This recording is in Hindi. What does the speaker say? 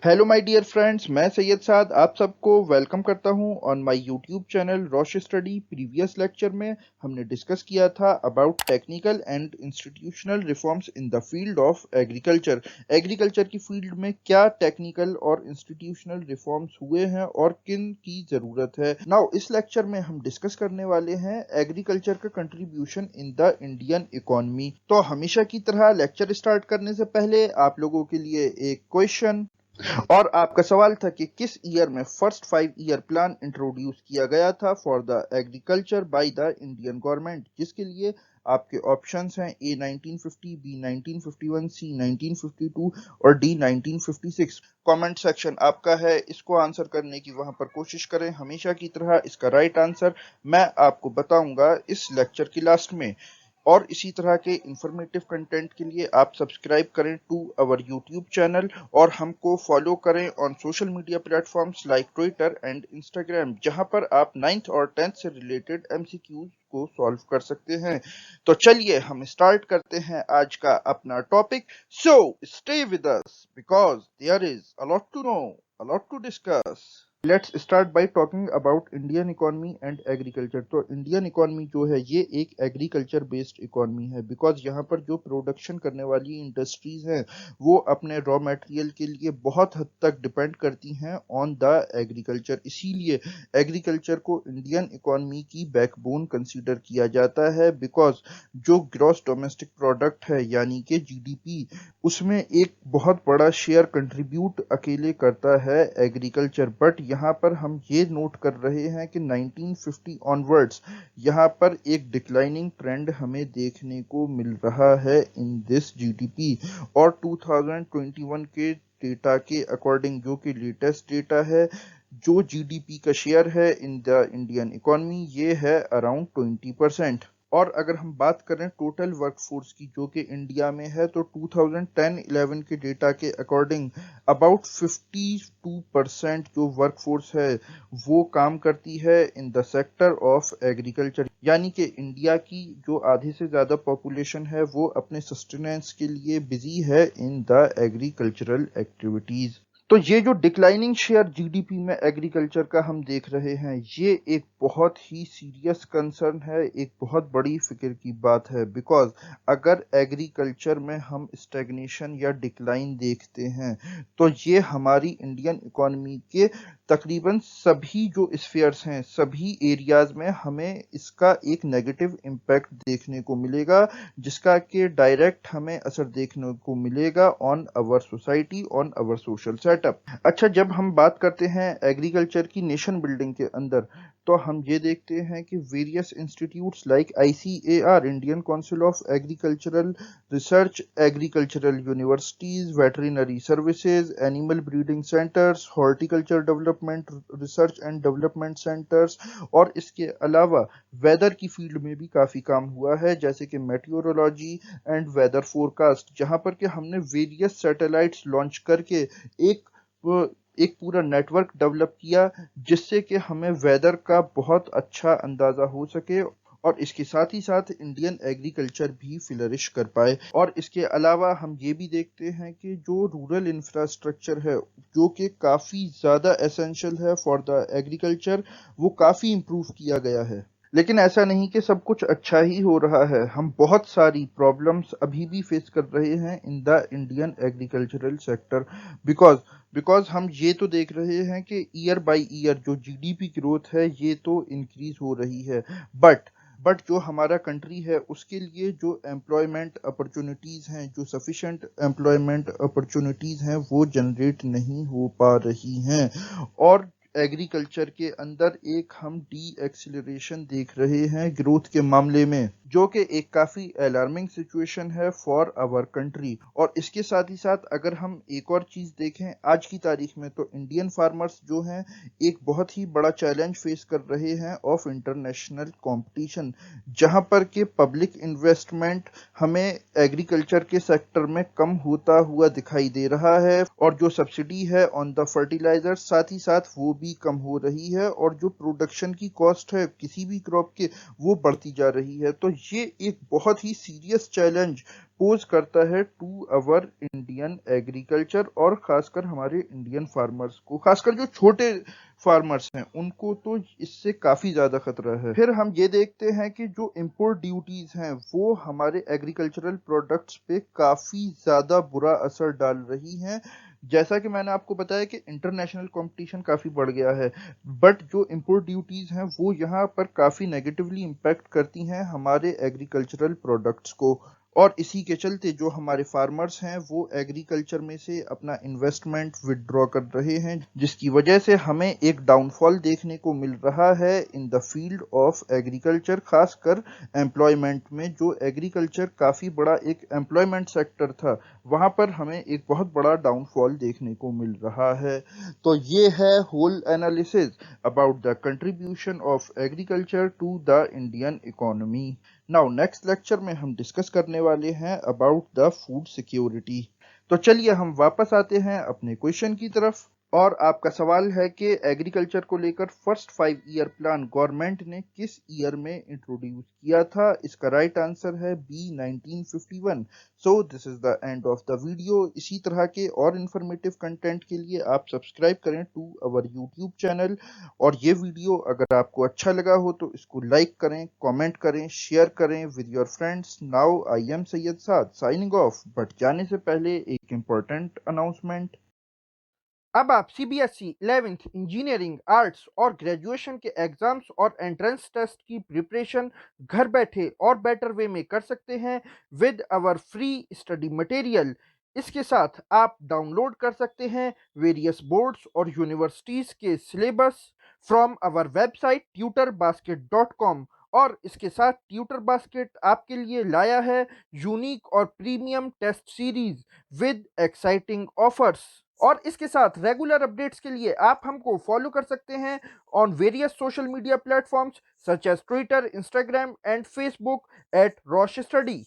हेलो माय डियर फ्रेंड्स, मैं सैयद साद आप सबको वेलकम करता हूं on my YouTube channel Rosh study. Previous lecture में हमने डिस्कस किया था about technical and institutional reforms in the field of agriculture. Agriculture की फील्ड में क्या टेक्निकल और इंस्टीट्यूशनल रिफॉर्म्स हुए हैं और किन की ज़रूरत है। नाउ इस लेक्चर में हम डिस्कस करने वाले हैं एग्रीकल्चर का contribution in the Indian economy. तो हमेशा की तरह लेक्चर स्टार्ट करने से पहले आप लोगों के लिए एक क्वेश्चन, और आपका सवाल था कि किस ईयर में फर्स्ट 5 ईयर प्लान इंट्रोड्यूस किया गया था for the agriculture by the Indian government, जिसके लिए आपके ऑप्शंस हैं ए 1950, बी 1951, सी 1952 और डी 1956। कमेंट सेक्शन आपका है, इसको आंसर करने की वहां पर कोशिश करें। हमेशा की तरह इसका राइट आंसर मैं आपको बताऊंगा इस लेक्चर की लास्ट में। और इसी तरह के इंफॉर्मेटिव कंटेंट के लिए आप सब्सक्राइब करें टू अवर यूट्यूब चैनल और हमको फॉलो करें on social media platforms like Twitter and Instagram, जहां पर आप 9th और 10th से रिलेटेड एमसीक्यूज को सॉल्व कर सकते हैं। तो चलिए हम स्टार्ट करते हैं आज का अपना topic. So stay with us because there is a lot to know, a lot to discuss. Let's start by talking about Indian economy and agriculture. तो इंडियन इकोनॉमी जो है ये एक एग्रीकल्चर बेस्ड इकोनॉमी है, बिकॉज यहाँ पर जो प्रोडक्शन करने वाली इंडस्ट्रीज हैं वो अपने रॉ मटेरियल के लिए बहुत हद तक डिपेंड करती हैं ऑन द एग्रीकल्चर। इसीलिए एग्रीकल्चर को इंडियन इकोनॉमी की बैकबोन कंसीडर किया जाता है, बिकॉज जो ग्रॉस डोमेस्टिक प्रोडक्ट है यानी कि जीडीपी, उसमें एक बहुत बड़ा शेयर कंट्रीब्यूट अकेले करता है एग्रीकल्चर। बट यहाँ पर हम ये नोट कर रहे हैं कि 1950 ऑनवर्ड्स यहाँ पर एक डिक्लाइनिंग ट्रेंड हमें देखने को मिल रहा है इन दिस जीडीपी। और 2021 के डेटा के अकॉर्डिंग, जो कि लेटेस्ट डेटा है, जो जीडीपी का शेयर है इन द इंडियन इकोनॉमी ये है अराउंड 20%। और अगर हम बात करें टोटल वर्कफोर्स की जो कि इंडिया में है, तो 2010-11 के डेटा के अकॉर्डिंग अबाउट 52% जो वर्कफोर्स है वो काम करती है in the sector of agriculture. यानी कि इंडिया की जो आधे से ज़्यादा पॉपुलेशन है वो अपने सस्टेनेंस के लिए बिजी है इन द एग्रीकल्चरल एक्टिविटीज़। तो ये जो डिक्लाइनिंग शेयर जीडीपी में एग्रीकल्चर का हम देख रहे हैं, ये एक बहुत ही सीरियस कंसर्न है, एक बहुत बड़ी फिक्र की बात है। बिकॉज अगर एग्रीकल्चर में हम स्टैग्नेशन या डिक्लाइन देखते हैं तो ये हमारी इंडियन इकोनॉमी के तकरीबन सभी जो स्फीयर्स हैं, सभी एरियाज में हमें इसका एक नेगेटिव इम्पैक्ट देखने को मिलेगा, जिसका कि डायरेक्ट हमें असर देखने को मिलेगा on our society, on our social setup. अच्छा, जब हम बात करते हैं एग्रीकल्चर की नेशन बिल्डिंग के अंदर, तो हम ये देखते हैं कि various institutes like ICAR, Indian council of agricultural research, agricultural universities, veterinary services, animal breeding centres, horticulture development research and development centres, और इसके अलावा वेदर की फील्ड में भी काफ़ी काम हुआ है, जैसे कि मेट्योरोलॉजी एंड वेदर फोरकास्ट, जहां पर कि हमने वेरियस सैटेलाइट्स लॉन्च करके एक एक पूरा नेटवर्क डेवलप किया, जिससे कि हमें वेदर का बहुत अच्छा अंदाजा हो सके और इसके साथ ही साथ इंडियन एग्रीकल्चर भी फ्लरिश कर पाए। और इसके अलावा हम ये भी देखते हैं कि जो रूरल इंफ्रास्ट्रक्चर है जो कि काफ़ी ज़्यादा एसेंशियल है फॉर द एग्रीकल्चर, वो काफ़ी इम्प्रूव किया गया है। लेकिन ऐसा नहीं कि सब कुछ अच्छा ही हो रहा है, हम बहुत सारी प्रॉब्लम्स अभी भी फेस कर रहे हैं in the Indian agricultural sector. Because because हम ये तो देख रहे हैं कि ईयर बाय ईयर जो जीडीपी ग्रोथ है ये तो इंक्रीज हो रही है, बट जो हमारा कंट्री है उसके लिए जो एम्प्लॉयमेंट अपॉर्चुनिटीज़ हैं, जो सफिशेंट एम्प्लॉयमेंट अपॉर्चुनिटीज़ हैं, वो जनरेट नहीं हो पा रही हैं। और एग्रीकल्चर के अंदर एक हम डी एक्सिलरेशन देख रहे हैं ग्रोथ के मामले में, जो कि एक काफ़ी अलार्मिंग सिचुएशन है फॉर आवर कंट्री। और इसके साथ ही साथ अगर हम एक और चीज़ देखें आज की तारीख में, तो इंडियन फार्मर्स जो हैं एक बहुत ही बड़ा चैलेंज फेस कर रहे हैं ऑफ इंटरनेशनल कंपटीशन, जहां पर कि पब्लिक इन्वेस्टमेंट हमें एग्रीकल्चर के सेक्टर में कम होता हुआ दिखाई दे रहा है, और जो सब्सिडी है ऑन द फर्टिलाइजर साथ ही साथ वो भी कम हो रही है, और जो प्रोडक्शन की कॉस्ट है किसी भी क्रॉप के वो बढ़ती जा रही है। तो ये एक बहुत ही सीरियस चैलेंज पोज करता है टू अवर इंडियन एग्रीकल्चर और खासकर हमारे इंडियन फार्मर्स को, खासकर जो छोटे फार्मर्स हैं उनको तो इससे काफी ज्यादा खतरा है। फिर हम ये देखते हैं कि जो इंपोर्ट ड्यूटीज हैं वो हमारे एग्रीकल्चरल प्रोडक्ट्स पे काफी ज्यादा बुरा असर डाल रही हैं। जैसा कि मैंने आपको बताया कि इंटरनेशनल कंपटीशन काफी बढ़ गया है, बट जो इंपोर्ट ड्यूटीज हैं वो यहाँ पर काफी नेगेटिवली इम्पैक्ट करती हैं हमारे एग्रीकल्चरल प्रोडक्ट्स को। और इसी के चलते जो हमारे फार्मर्स हैं वो एग्रीकल्चर में से अपना इन्वेस्टमेंट विदड्रॉ कर रहे हैं, जिसकी वजह से हमें एक डाउनफॉल देखने को मिल रहा है इन द फील्ड ऑफ एग्रीकल्चर, खासकर एम्प्लॉयमेंट में। जो एग्रीकल्चर काफ़ी बड़ा एक एम्प्लॉयमेंट सेक्टर था, वहाँ पर हमें एक बहुत बड़ा डाउनफॉल देखने को मिल रहा है। तो ये है whole analysis about the contribution of agriculture to the Indian economy. Now next lecture में हम डिस्कस करने वाले हैं अबाउट द फूड सिक्योरिटी। तो चलिए हम वापस आते हैं अपने क्वेश्चन की तरफ। और आपका सवाल है कि एग्रीकल्चर को लेकर फर्स्ट 5 ईयर प्लान गवर्नमेंट ने किस ईयर में इंट्रोड्यूस किया था? इसका राइट आंसर है B 1951। So this is the end of the video. इसी तरह के और इन्फॉर्मेटिव कंटेंट के लिए आप सब्सक्राइब करें टू अवर यूट्यूब चैनल। और ये वीडियो अगर आपको अच्छा लगा हो तो इसको लाइक करें, कमेंट करें, शेयर करें with your friends. Now I am Syed Saad signing off, but जाने से पहले एक इम्पोर्टेंट अनाउंसमेंट। अब आप सीबीएसई 11th इंजीनियरिंग, आर्ट्स और ग्रेजुएशन के एग्जाम्स और एंट्रेंस टेस्ट की प्रिपरेशन घर बैठे और बेटर वे में कर सकते हैं with our free study material. इसके साथ आप डाउनलोड कर सकते हैं वेरियस बोर्ड्स और यूनिवर्सिटीज़ के syllabus from our website tutorbasket.com। और इसके साथ ट्यूटर बास्केट आपके लिए लाया है यूनिक और premium test series with exciting offers. और इसके साथ रेगुलर अपडेट्स के लिए आप हमको फॉलो कर सकते हैं on various social media platforms such as Twitter, Instagram and Facebook at Rosh study.